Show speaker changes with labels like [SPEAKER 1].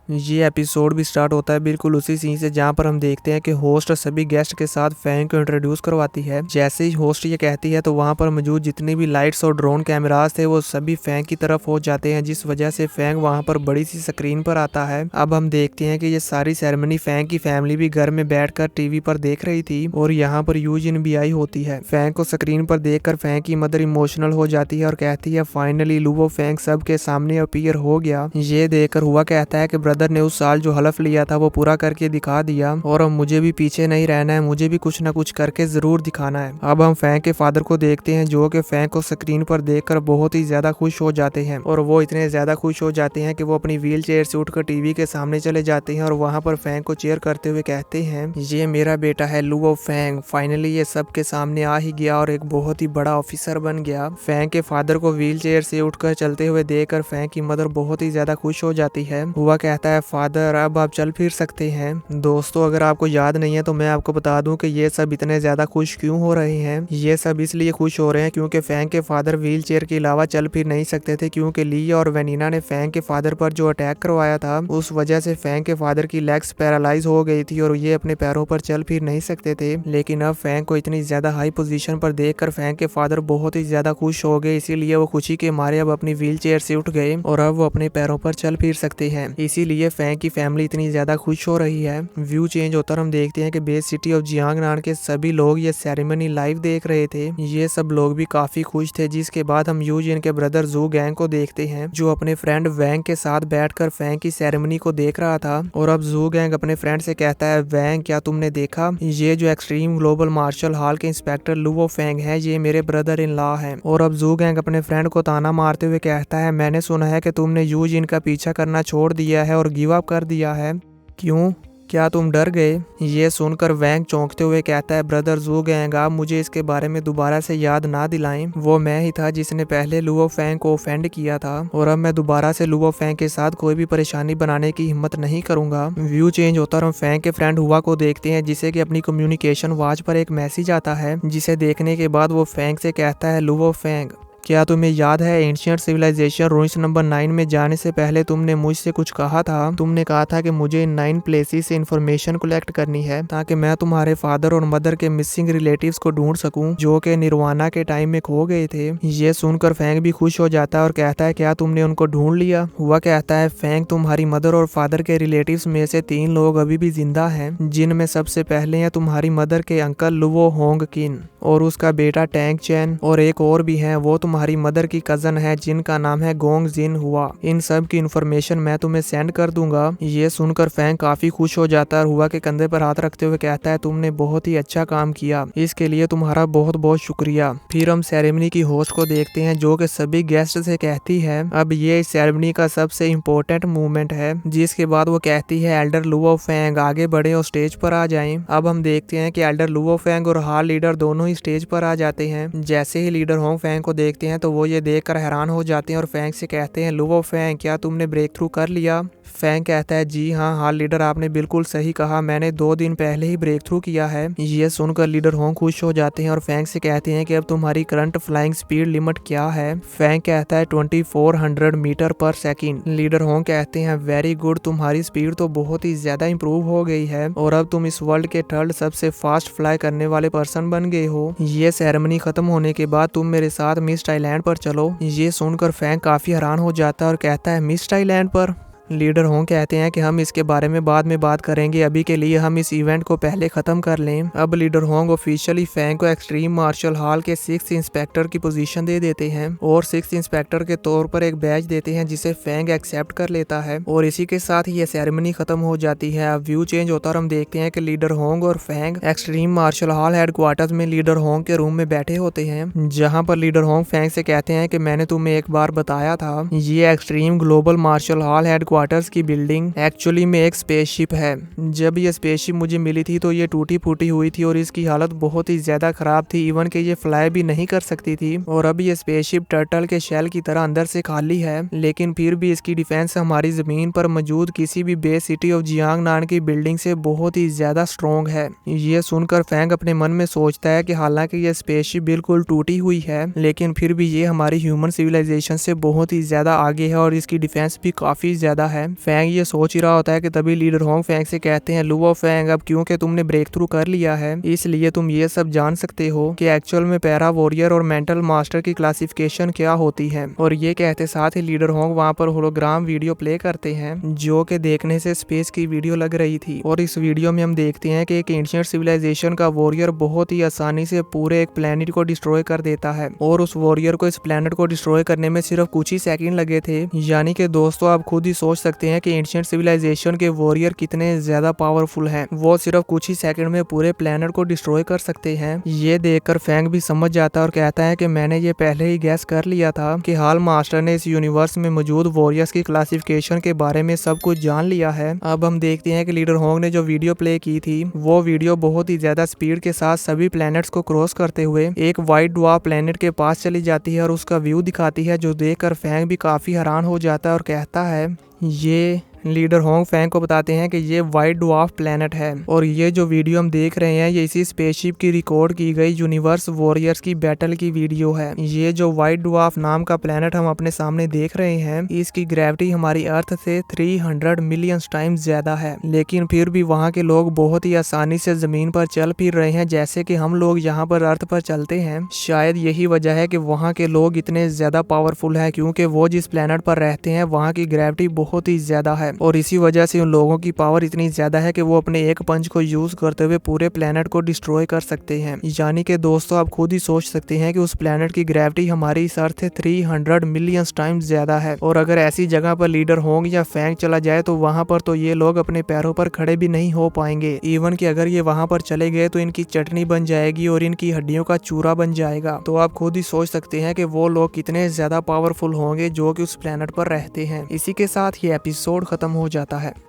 [SPEAKER 1] ये एपिसोड भी स्टार्ट होता है बिल्कुल उसी सीन से जहाँ पर हम देखते हैं कि होस्ट सभी गेस्ट के साथ फैंग को इंट्रोड्यूस करवाती है। जैसे ही होस्ट ये कहती है तो वहाँ पर मौजूद जितनी भी लाइट्स और ड्रोन कैमरास थे वो सभी फैंग की तरफ हो जाते हैं, जिस वजह से फैंग वहाँ पर बड़ी सी स्क्रीन पर आता है। अब हम देखते हैं कि ये सारी सेरेमनी फैंग की फैमिली भी घर में बैठकर टीवी पर देख रही थी और यहाँ पर यूजिन भी आई होती है। फैंग को स्क्रीन पर देखकर फैंग की मदर इमोशनल हो जाती है और कहती है फाइनली लुवो फैंग सबके सामने अपीयर हो गया। ये देखकर हुआ कहता है कि ब्रदर ने उस साल जो हलफ लिया था वो पूरा करके दिखा दिया और अब मुझे भी पीछे नहीं रहना है, मुझे भी कुछ ना कुछ करके जरूर दिखाना है। अब हम फैंग के फादर को देखते हैं जो कि फैंग को स्क्रीन पर देखकर बहुत ही ज्यादा खुश हो जाते हैं और वो इतने ज्यादा खुश हो जाते हैं कि वो अपनी व्हील चेयर से उठकर टीवी के सामने चले जाते हैं और वहाँ पर फैंग को चेयर करते हुए कहते हैं ये मेरा बेटा है लुवो फैंग, फाइनली ये सबके सामने आ ही गया और एक बहुत ही बड़ा ऑफिसर बन गया। फैंग के फादर को व्हील चेयर से उठकर चलते हुए देखकर फैंग की मदर बहुत ही ज्यादा खुश हो जाती है। हुआ कहता है फादर अब आप चल फिर सकते हैं। दोस्तों अगर आपको याद नहीं है तो मैं आपको बता दूं कि ये सब इतने ज्यादा खुश क्यों हो रहे हैं। ये सब इसलिए खुश हो रहे हैं क्योंकि फैंग के फादर व्हील चेयर के अलावा चल फिर नहीं सकते थे, क्योंकि ली और वेनिना ने फैंग के फादर पर जो अटैक करवाया था उस वजह से फैंग के फादर की लेग्स पैरालाइज हो गई थी और ये अपने पैरों पर चल फिर नहीं सकते थे। लेकिन अब फैंग को इतनी ज्यादा हाई पोजीशन पर देखकर फैंग के फादर बहुत ही ज्यादा खुश हो गए, इसीलिए वो खुशी के मारे अब अपनी व्हील चेयर से उठ गए और अब वो अपने पैरों पर चल फिर सकते हैं। इसीलिए फैंग की फैमिली इतनी ज्यादा खुश हो रही है। व्यू चेंज होता और हम देखते हैं कि बेस सिटी ऑफ जियांगनान के सभी लोग ये सेरेमनी लाइव देख रहे थे। ये सब लोग भी काफी खुश थे, जिसके बाद हम यूजिन के ब्रदर जू गैंग को देखते हैं जो अपने फ्रेंड वैंग के साथ बैठकर फैंग की सेरेमनी को देख रहा था। और अब जू गैंग अपने फ्रेंड से कहता है वैंग क्या तुमने देखा, ये जो एक्सट्रीम ग्लोबल मार्शल हॉल के इंस्पेक्टर लुवो फैंग है ये मेरे ब्रदर इन लॉ है। और अब जू गैंग अपने फ्रेंड को ताना मारते हुए कहता है मैंने सुना है कि तुमने यूजिन का पीछा करना छोड़ दिया है और गिव अप कर दिया है, क्यों, क्या तुम डर गए। ये सुनकर वैंग चौंकते हुए कहता है ब्रदर जू गैंग आप मुझे इसके बारे में दोबारा से याद ना दिलाएं, वो मैं ही था जिसने पहले लुवो फैंग को ऑफेंड किया था और अब मैं दोबारा से लुवो फैंग के साथ कोई भी परेशानी बनाने की हिम्मत नहीं करूंगा। व्यू चेंज होता और हम फैंग के फ्रेंड हुआ को देखते हैं जिसे कि अपनी कम्युनिकेशन वॉच पर एक मैसेज आता है, जिसे देखने के बाद वो फैंग से कहता है लुवो फैंग क्या तुम्हें याद है एंशिएंट सिविलाइजेशन रूइंस नंबर 9 में जाने से पहले तुमने मुझसे कुछ कहा था। तुमने कहा था कि मुझे इन 9 प्लेसेस से इंफॉर्मेशन कलेक्ट करनी है ताकि मैं तुम्हारे फादर और मदर के मिसिंग रिलेटिव्स को ढूंढ सकूं जो कि निर्वाणा के टाइम में खो गए थे। ये सुनकर फैंग भी खुश हो जाता है और कहता है क्या तुमने उनको ढूंढ लिया। हुआ कहता है फैंग तुम्हारी मदर और फादर के रिलेटिव्स में से 3 लोग अभी भी जिंदा हैं, जिनमें सबसे पहले है तुम्हारी मदर के अंकल लुवो होंग किन और उसका बेटा टैंग चैन, और एक और भी है वो तुम्हारी मदर की कजन है जिनका नाम है गोंग जिन हुआ। इन सब की इन्फॉर्मेशन मैं तुम्हें सेंड कर दूंगा। ये सुनकर फैंग काफी खुश हो जाता है और हुआ के कंधे पर हाथ रखते हुए कहता है तुमने बहुत ही अच्छा काम किया, इसके लिए तुम्हारा बहुत बहुत शुक्रिया। फिर हम सेरेमनी की होस्ट को देखते हैं जो कि सभी गेस्ट से कहती है अब ये इस सेरेमनी का सबसे इम्पोर्टेंट मूवमेंट है, जिसके बाद वो कहती है एल्डर लुवो फैंग आगे बढ़े और स्टेज पर आ जाएं। अब हम देखते हैं कि एल्डर लुवो फैंग और हाल लीडर दोनों ही स्टेज पर आ जाते हैं। जैसे ही लीडर होंग फैंग को देखते हैं तो वो ये देखकर हैरान हो जाते हैं और फैंग से कहते हैं लुवो फैंग क्या तुमने ब्रेक थ्रू कर लिया। फैंग कहता है जी हाँ हाल लीडर आपने बिल्कुल सही कहा, मैंने 2 दिन पहले ही ब्रेक थ्रू किया है। ये सुनकर लीडर होंग खुश हो जाते हैं और फैंग से कहते हैं कि अब तुम्हारी करंट फ्लाइंग स्पीड लिमिट क्या है। फैंग कहता है 2400 मीटर पर सेकंड। लीडर होंग कहते हैं वेरी गुड, तुम्हारी स्पीड तो बहुत ही ज्यादा इंप्रूव हो गई है और अब तुम इस वर्ल्ड के 3rd सबसे फास्ट फ्लाई करने वाले पर्सन बन गए हो। ये सेरेमनी खत्म होने के बाद तुम मेरे साथ मिस्ट आइलैंड पर चलो। ये सुनकर फैंग काफी हैरान हो जाता है और कहता है मिस्ट आइलैंड पर। लीडर होंग कहते हैं कि हम इसके बारे में बाद में बात करेंगे, अभी के लिए हम इस इवेंट को पहले खत्म कर लें। अब लीडर होंग ऑफिशियली फैंग को एक्सट्रीम मार्शल हॉल के 6th इंस्पेक्टर की पोजीशन दे देते हैं और 6th इंस्पेक्टर के तौर पर एक बैच देते हैं जिसे फैंग एक्सेप्ट कर लेता है और इसी के साथ ही यह सेरेमनी खत्म हो जाती है। अब व्यू चेंज होता और हम देखते हैं कि लीडर होंग और Fang extreme martial hall headquarters में लीडर होंग के रूम में बैठे होते हैं, जहाँ पर लीडर होंग फैंग से कहते हैं कि मैंने तुम्हें एक बार बताया था ये extreme global martial hall headquarters की बिल्डिंग एक्चुअली में एक स्पेसशिप है। जब ये स्पेसशिप मुझे मिली थी तो ये टूटी फूटी हुई थी और इसकी हालत बहुत ही ज्यादा खराब थी, इवन कि ये फ्लाई भी नहीं कर सकती थी। और अब ये स्पेसशिप टर्टल के शेल की तरह अंदर से खाली है, लेकिन फिर भी इसकी डिफेंस हमारी जमीन पर मौजूद किसी भी बेस सिटी ऑफ जियांगनान की बिल्डिंग से बहुत ही ज्यादा स्ट्रॉन्ग है। ये सुनकर फैंग अपने मन में सोचता है कि हालांकि ये स्पेसशिप बिल्कुल टूटी हुई है, लेकिन फिर भी ये हमारी ह्यूमन सिविलाइजेशन से बहुत ही ज्यादा आगे है और इसकी डिफेंस भी काफी ज्यादा जाता है। फैंग ये सोच ही रहा होता है कि तभी लीडर होंग फैंग से कहते हैं, लुओ फैंग, अब क्योंकि तुमने ब्रेक थ्रू कर लिया है इसलिए तुम ये सब जान सकते हो कि एक्चुअल में पैरा वॉरियर और मेंटल मास्टर की क्लासिफिकेशन क्या होती है। और ये कहते साथ ही लीडर होंग वहाँ पर होलोग्राम वीडियो प्ले करते हैं जो कि देखने से स्पेस की वीडियो लग रही थी। और इस वीडियो में हम देखते हैं कि एक एंशिएंट सिविलाइजेशन का वॉरियर बहुत ही आसानी से पूरे एक प्लेनेट को डिस्ट्रॉय कर देता है और उस वॉरियर को इस प्लेनेट को डिस्ट्रॉय करने में सिर्फ कुछ ही सेकंड लगे थे। यानी कि दोस्तों आप खुद ही सोच सकते हैं कि एंशिएंट सिविलाइजेशन के वॉरियर कितने ज्यादा पावरफुल हैं। वो सिर्फ कुछ ही सेकंड में पूरे प्लेनेट को डिस्ट्रॉय कर सकते हैं। ये देखकर फैंग भी समझ जाता है और कहता है कि मैंने ये पहले ही गैस कर लिया था कि हाल मास्टर ने इस यूनिवर्स में मौजूद वॉरियर्स की क्लासिफिकेशन के बारे में सब कुछ जान लिया है। अब हम देखते हैं कि लीडर होंग ने जो वीडियो प्ले की थी वो वीडियो बहुत ही ज्यादा स्पीड के साथ सभी प्लैनेट्स को क्रॉस करते हुए एक व्हाइट ड्वार्फ प्लैनेट के पास चली जाती है और उसका व्यू दिखाती है, जो देखकर फैंग भी काफी हैरान हो जाता है और कहता है, ये लीडर होंग फैंग को बताते हैं कि ये व्हाइट ड्वार्फ प्लेनेट है और ये जो वीडियो हम देख रहे हैं ये इसी स्पेसशिप की रिकॉर्ड की गई यूनिवर्स वॉरियर्स की बैटल की वीडियो है। ये जो व्हाइट ड्वार्फ नाम का प्लेनेट हम अपने सामने देख रहे हैं इसकी ग्रेविटी हमारी अर्थ से 300 मिलियन टाइम्स ज्यादा है, लेकिन फिर भी वहाँ के लोग बहुत ही आसानी से जमीन पर चल फिर रहे हैं जैसे कि हम लोग यहाँ पर अर्थ पर चलते हैं। शायद यही वजह है कि वहाँ के लोग इतने ज्यादा पावरफुल है क्योंकि वो जिस प्लेनेट पर रहते हैं वहाँ की ग्रेविटी बहुत ही ज्यादा है और इसी वजह से उन लोगों की पावर इतनी ज्यादा है कि वो अपने एक पंच को यूज करते हुए पूरे प्लेनेट को डिस्ट्रॉय कर सकते हैं। यानी कि दोस्तों आप खुद ही सोच सकते हैं कि उस प्लेनेट की ग्रेविटी हमारी इस अर्थ से 300 मिलियन टाइम्स ज्यादा है और अगर ऐसी जगह पर लीडर होंग या फैंग चला जाए तो वहां पर तो ये लोग अपने पैरों पर खड़े भी नहीं हो पाएंगे। इवन कि अगर ये वहां पर चले गए तो इनकी चटनी बन जाएगी और इनकी हड्डियों का चूरा बन जाएगा। तो आप खुद ही सोच सकते हैं कि वो लोग कितने ज्यादा पावरफुल होंगे जो कि उस प्लेनेट पर रहते हैं। इसी के साथ ये एपिसोड खत्म हो जाता है।